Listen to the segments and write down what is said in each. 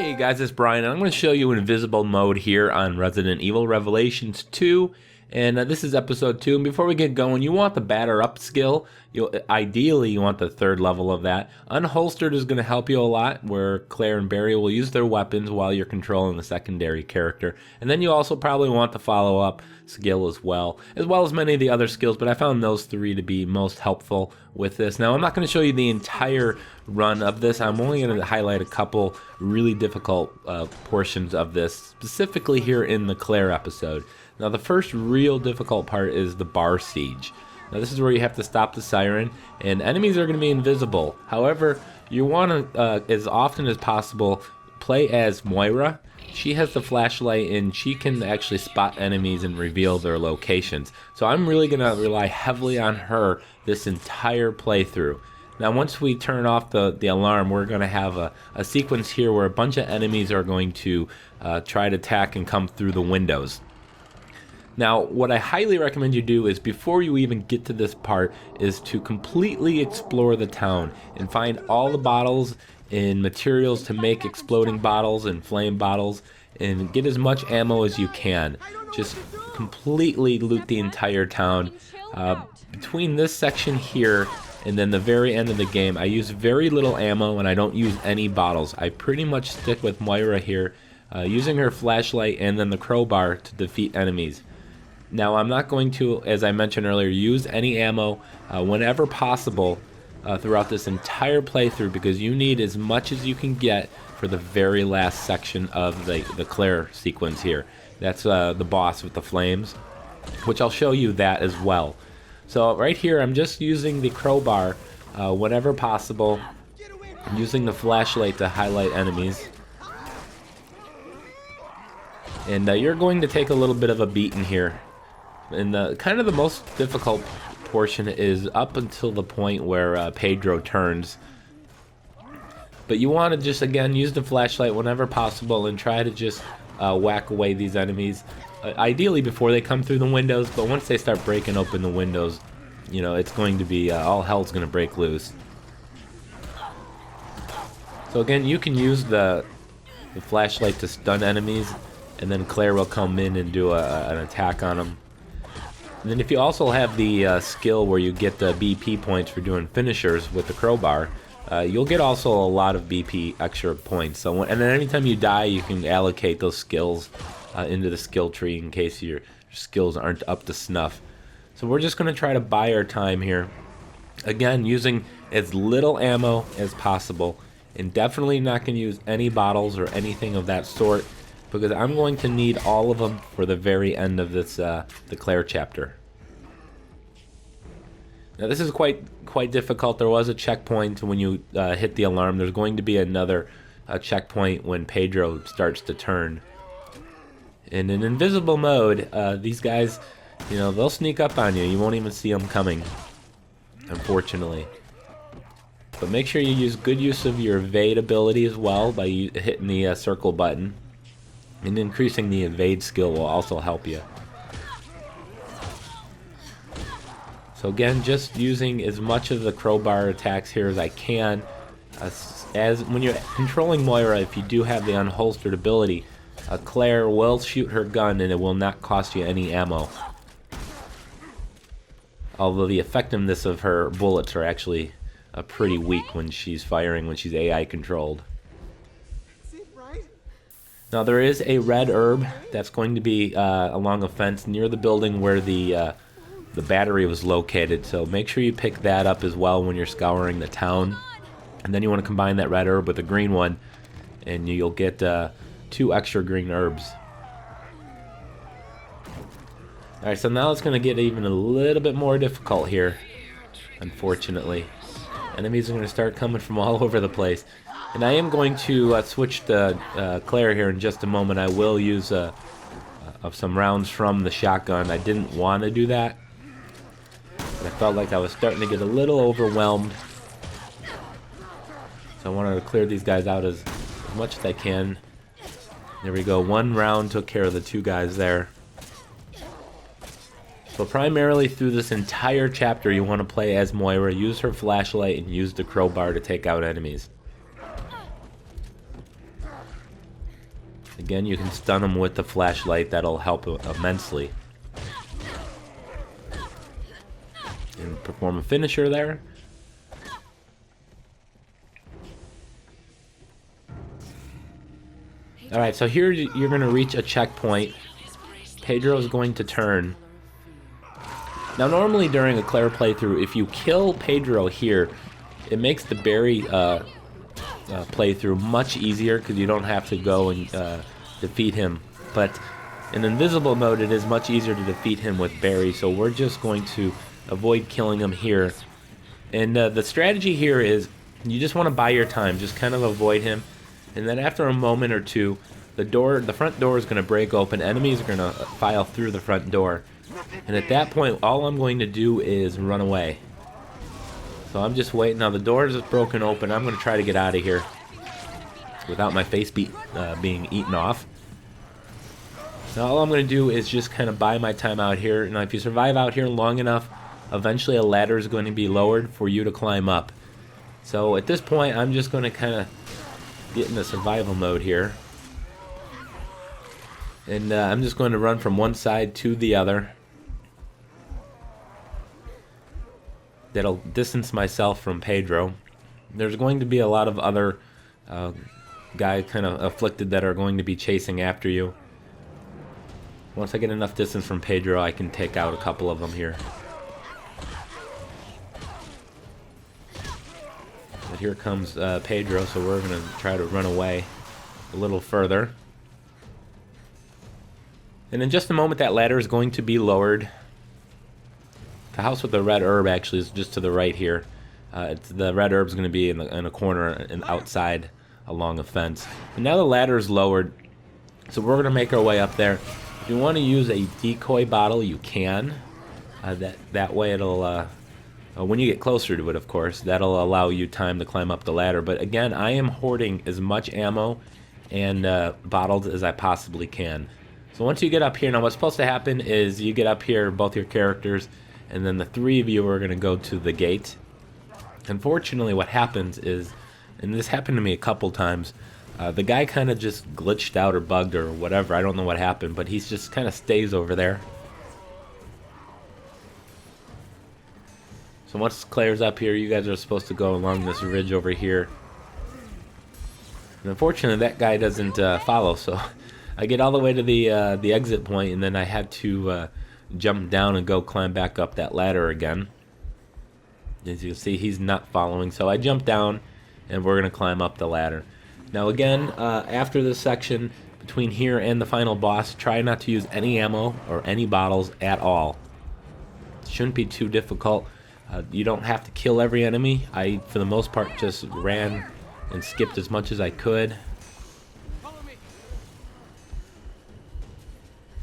Hey guys, it's Brian, and I'm going to show you invisible mode here on Resident Evil Revelations 2, and this is episode 2. And before we get going, you want the batter up skill. Ideally, you want the third level of that. Unholstered is going to help you a lot, where Claire and Barry will use their weapons while you're controlling the secondary character. And then you also probably want the follow-up skill as well as many of the other skills, but I found those three to be most helpful with this. Now, I'm not going to show you the entire run of this. I'm only going to highlight a couple really difficult portions of this, specifically here in the Claire episode. Now, the first real difficult part is the bar siege. Now, this is where you have to stop the siren, and enemies are going to be invisible. However, you want to, as often as possible, play as Moira. She has the flashlight, and she can actually spot enemies and reveal their locations. So I'm really going to rely heavily on her this entire playthrough. Now, once we turn off the alarm, we're going to have a sequence here where a bunch of enemies are going to try to attack and come through the windows. Now, what I highly recommend you do is, before you even get to this part, is to completely explore the town and find all the bottles and materials to make exploding bottles and flame bottles, and get as much ammo as you can. Just completely loot the entire town. Between this section here and then the very end of the game, I use very little ammo and I don't use any bottles. I pretty much stick with Moira here, using her flashlight and then the crowbar to defeat enemies. Now, I'm not going to, as I mentioned earlier, use any ammo whenever possible throughout this entire playthrough, because you need as much as you can get for the very last section of the Claire sequence here. That's the boss with the flames, which I'll show you that as well. So right here, I'm just using the crowbar whenever possible. I'm using the flashlight to highlight enemies. And you're going to take a little bit of a beating here. And kind of the most difficult portion is up until the point where Pedro turns. But you want to just, again, use the flashlight whenever possible and try to just whack away these enemies. Ideally before they come through the windows, but once they start breaking open the windows, you know, it's going to be, all hell's going to break loose. So again, you can use the flashlight to stun enemies, and then Claire will come in and do an attack on them. And then if you also have the skill where you get the BP points for doing finishers with the crowbar, you'll get also a lot of BP extra points. So and then anytime you die, you can allocate those skills into the skill tree in case your skills aren't up to snuff. So we're just going to try to buy our time here. Again, using as little ammo as possible, and definitely not going to use any bottles or anything of that sort, because I'm going to need all of them for the very end of this the Claire chapter. Now, this is quite difficult. There was a checkpoint when you hit the alarm. There's going to be another checkpoint when Pedro starts to turn. In an invisible mode, these guys, you know, they'll sneak up on you. You won't even see them coming, unfortunately. But make sure you use good use of your evade ability as well by hitting the circle button. And increasing the evade skill will also help you. So again, just using as much of the crowbar attacks here as I can. As when you're controlling Moira, if you do have the unholstered ability, Claire will shoot her gun and it will not cost you any ammo. Although the effectiveness of her bullets are actually pretty weak when she's firing, when she's AI controlled. Now, there is a red herb that's going to be along a fence near the building where the battery was located, so make sure you pick that up as well when you're scouring the town. And then you want to combine that red herb with the green one, and you'll get 2 extra green herbs. Alright, so now it's going to get even a little bit more difficult here, unfortunately. Enemies are going to start coming from all over the place. And I am going to switch to Claire here in just a moment. I will use some rounds from the shotgun. I didn't want to do that. I felt like I was starting to get a little overwhelmed. So I wanted to clear these guys out as much as I can. There we go. 1 round took care of the 2 guys there. So primarily through this entire chapter, you want to play as Moira, use her flashlight, and use the crowbar to take out enemies. Again, you can stun him with the flashlight. That'll help immensely. And perform a finisher there. Alright, so here you're going to reach a checkpoint. Pedro is going to turn. Now normally during a Claire playthrough, if you kill Pedro here, it makes the Barry playthrough much easier because you don't have to go and defeat him. But in invisible mode, it is much easier to defeat him with Barry, so we're just going to avoid killing him here. And the strategy here is you just want to buy your time, just kind of avoid him. And then after a moment or two, the front door is going to break open. Enemies are going to file through the front door. And at that point, all I'm going to do is run away. So I'm just waiting. Now the door is broken open. I'm going to try to get out of here without my face being eaten off. Now all I'm going to do is just kind of buy my time out here. Now if you survive out here long enough, eventually a ladder is going to be lowered for you to climb up. So at this point, I'm just going to kind of get into survival mode here. And I'm just going to run from one side to the other. That'll distance myself from Pedro. There's going to be a lot of other guys kind of afflicted that are going to be chasing after you. Once I get enough distance from Pedro, I can take out a couple of them here. But here comes Pedro, so we're going to try to run away a little further. And in just a moment, that ladder is going to be lowered. The house with the red herb actually is just to the right here. The red herb is going to be in a corner and outside along a fence. And now the ladder is lowered, so we're going to make our way up there. If you want to use a decoy bottle, you can. That way it'll, when you get closer to it, of course, that'll allow you time to climb up the ladder. But again, I am hoarding as much ammo and bottles as I possibly can. So once you get up here, now what's supposed to happen is you get up here, both your characters, and then the three of you are going to go to the gate. Unfortunately, what happens is, and this happened to me a couple times, the guy kind of just glitched out or bugged or whatever. I don't know what happened, but he just kind of stays over there. So once Claire's up here, you guys are supposed to go along this ridge over here. And unfortunately, that guy doesn't follow, so I get all the way to the exit point, and then I had to jump down and go climb back up that ladder again. As you can see, he's not following, so I jump down, and we're going to climb up the ladder. Now again, after this section, between here and the final boss, try not to use any ammo or any bottles at all. It shouldn't be too difficult. You don't have to kill every enemy. I, for the most part, just ran and skipped as much as I could.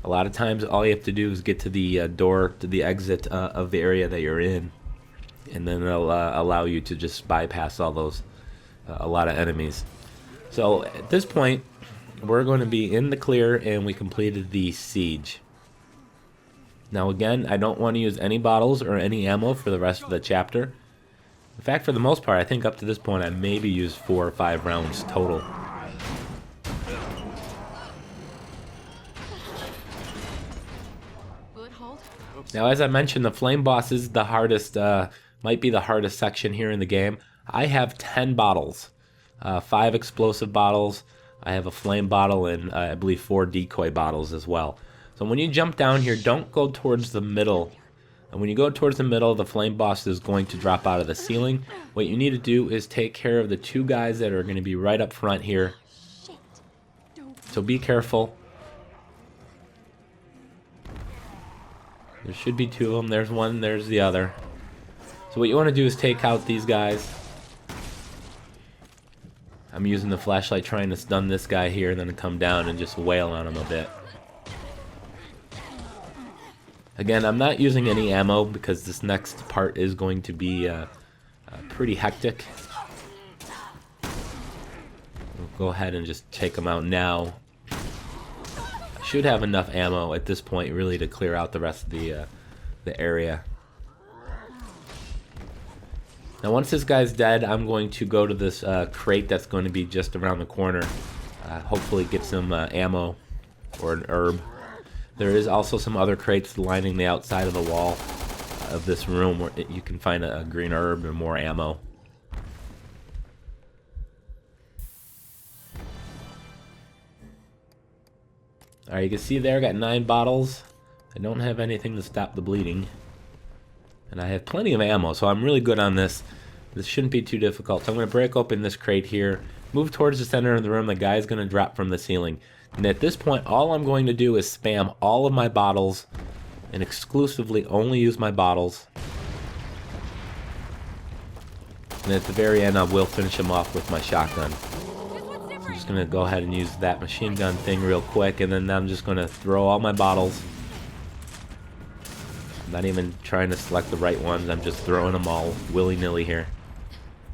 A lot of times, all you have to do is get to the door, to the exit of the area that you're in, and then it'll allow you to just bypass all those, a lot of enemies. So at this point, we're going to be in the clear, and we completed the siege. Now again, I don't want to use any bottles or any ammo for the rest of the chapter. In fact, for the most part, I think up to this point, I maybe used 4 or 5 rounds total. Now, as I mentioned, the flame boss is the hardest, might be the hardest section here in the game. I have 10 bottles, 5 explosive bottles. I have a flame bottle and I believe 4 decoy bottles as well. So when you jump down here, don't go towards the middle. And when you go towards the middle, the flame boss is going to drop out of the ceiling. What you need to do is take care of the 2 guys that are going to be right up front here. So be careful. There should be 2 of them. There's one, there's the other. So what you want to do is take out these guys. I'm using the flashlight trying to stun this guy here, and then come down and just wail on him a bit. Again, I'm not using any ammo because this next part is going to be pretty hectic. We'll go ahead and just take them out now. I should have enough ammo at this point really to clear out the rest of the area. Now once this guy's dead, I'm going to go to this crate that's going to be just around the corner. hopefully get some ammo or an herb. There is also some other crates lining the outside of the wall of this room where you can find a green herb and more ammo. Alright, you can see there I got 9 bottles. I don't have anything to stop the bleeding. And I have plenty of ammo, so I'm really good on this. This shouldn't be too difficult. So I'm going to break open this crate here, move towards the center of the room. The guy's going to drop from the ceiling. And at this point, all I'm going to do is spam all of my bottles and exclusively only use my bottles. And at the very end, I will finish him off with my shotgun. I'm just going to go ahead and use that machine gun thing real quick, and then I'm just going to throw all my bottles. I'm not even trying to select the right ones, I'm just throwing them all willy-nilly here.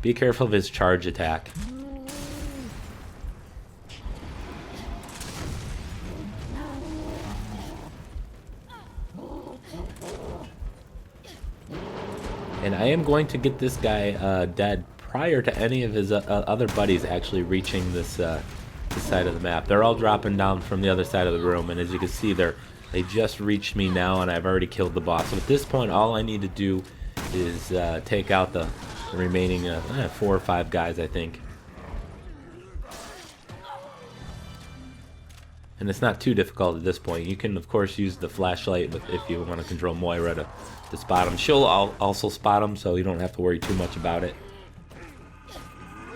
Be careful of his charge attack. And I am going to get this guy dead prior to any of his other buddies actually reaching this side of the map. They're all dropping down from the other side of the room, and as you can see, they just reached me now, and I've already killed the boss. So at this point, all I need to do is take out the remaining 4 or 5 guys, I think. And it's not too difficult at this point. You can, of course, use the flashlight if you want to control Moira to spot him. She'll also spot him, so you don't have to worry too much about it.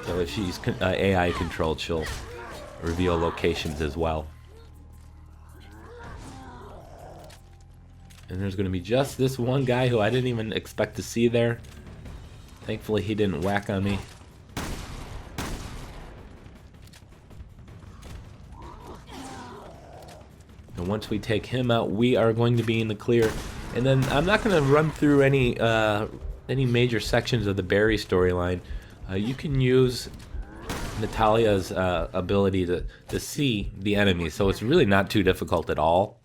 So if she's AI controlled, she'll reveal locations as well. And there's going to be just this one guy who I didn't even expect to see there. Thankfully, he didn't whack on me. And once we take him out, we are going to be in the clear. And then I'm not going to run through any major sections of the Barry storyline. You can use Natalia's ability to see the enemy, so it's really not too difficult at all.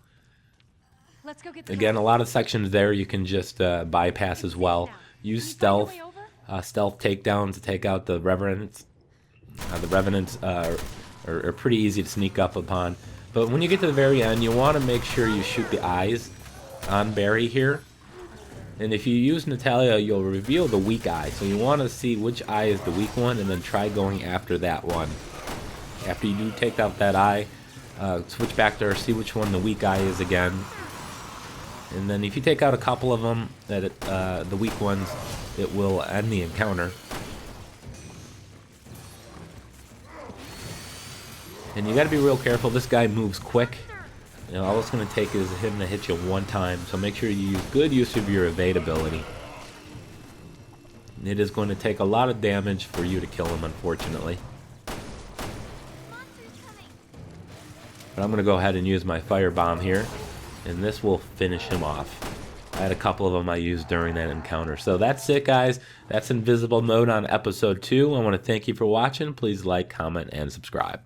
Let's go get Again, a lot of sections there you can just bypass as well. Use stealth takedown to take out the revenants. The revenants are pretty easy to sneak up upon. But when you get to the very end, you want to make sure you shoot the eyes on Barry here. And if you use Natalia, you'll reveal the weak eye. So you want to see which eye is the weak one, and then try going after that one. After you do take out that eye, switch back there, see which one the weak eye is again. And then if you take out a couple of them, the weak ones, it will end the encounter. And you got to be real careful. This guy moves quick. You know, all it's going to take is him to hit you one time. So make sure you use good use of your evade ability. It is going to take a lot of damage for you to kill him, unfortunately. But I'm going to go ahead and use my firebomb here. And this will finish him off. I had a couple of them I used during that encounter. So that's it, guys. That's Invisible Mode on episode 2. I want to thank you for watching. Please like, comment, and subscribe.